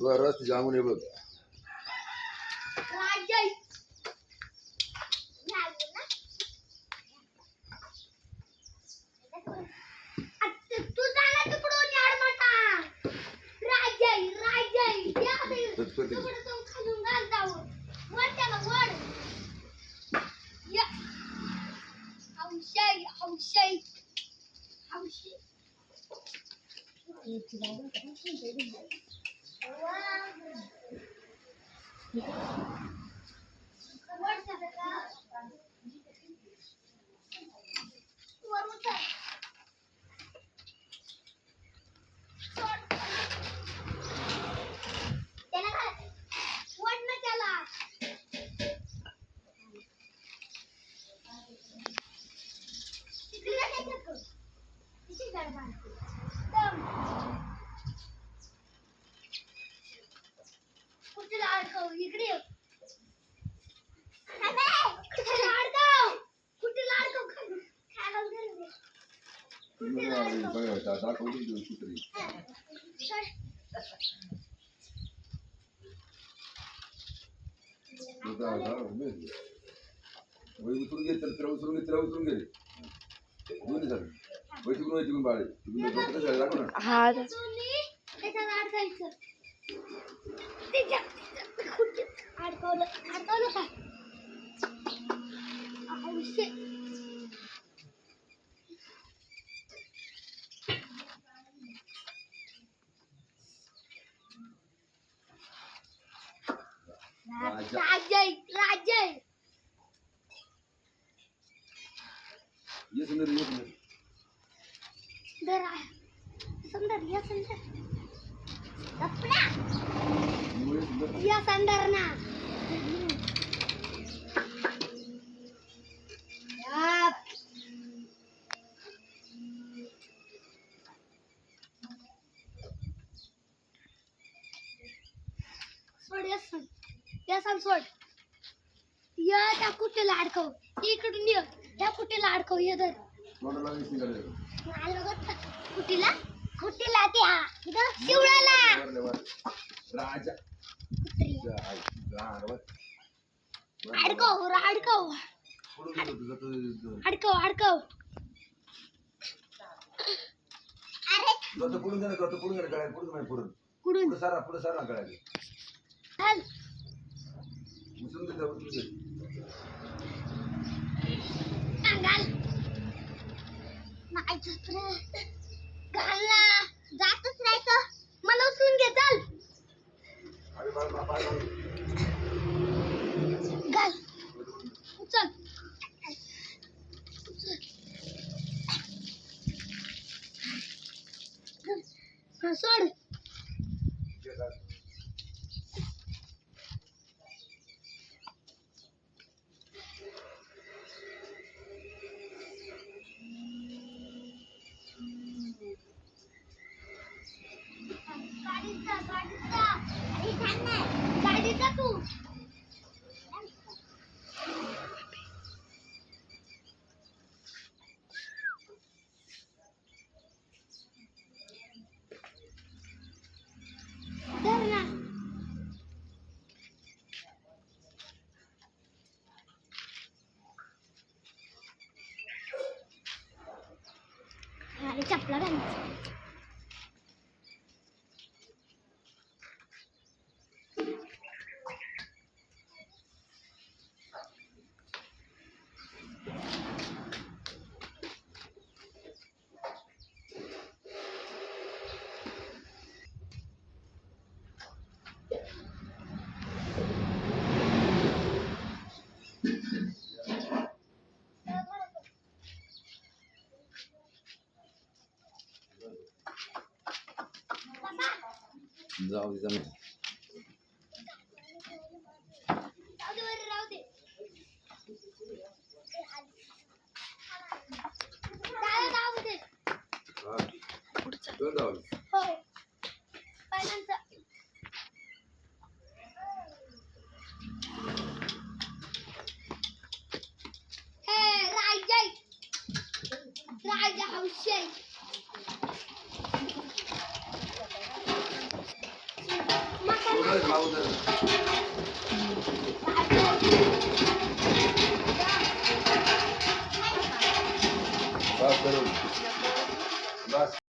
रस्ते जाऊन ये बघ. उचलून घे तर उचलून घे उचलून घे दोन्ही झालं वैतिकून बाळे हा राजय ये सुंदर सुंदर या सुंदर अपना या सुंदर ना सोड या त्या कुठेला अडकव इकडून ये त्या कुठेला अडकव ये तर कुठेला कुठेला त्या शिवळाला राजा अडकव अडकव अडकव अडकव अरे पुढून गेलं पुढून गळ्यात पुढून सारा गळ्यात चल उचलून घे घाल नाही घाल ना जातच नाही तर मला उचलून घे चल घाल उचल सोड गाडीचा तू धर ना अरे चपला घालायचं जाऊ दे राहू दे हो पहिल्यांदा राजा हौशे उधर खाओ उधर बस करो बस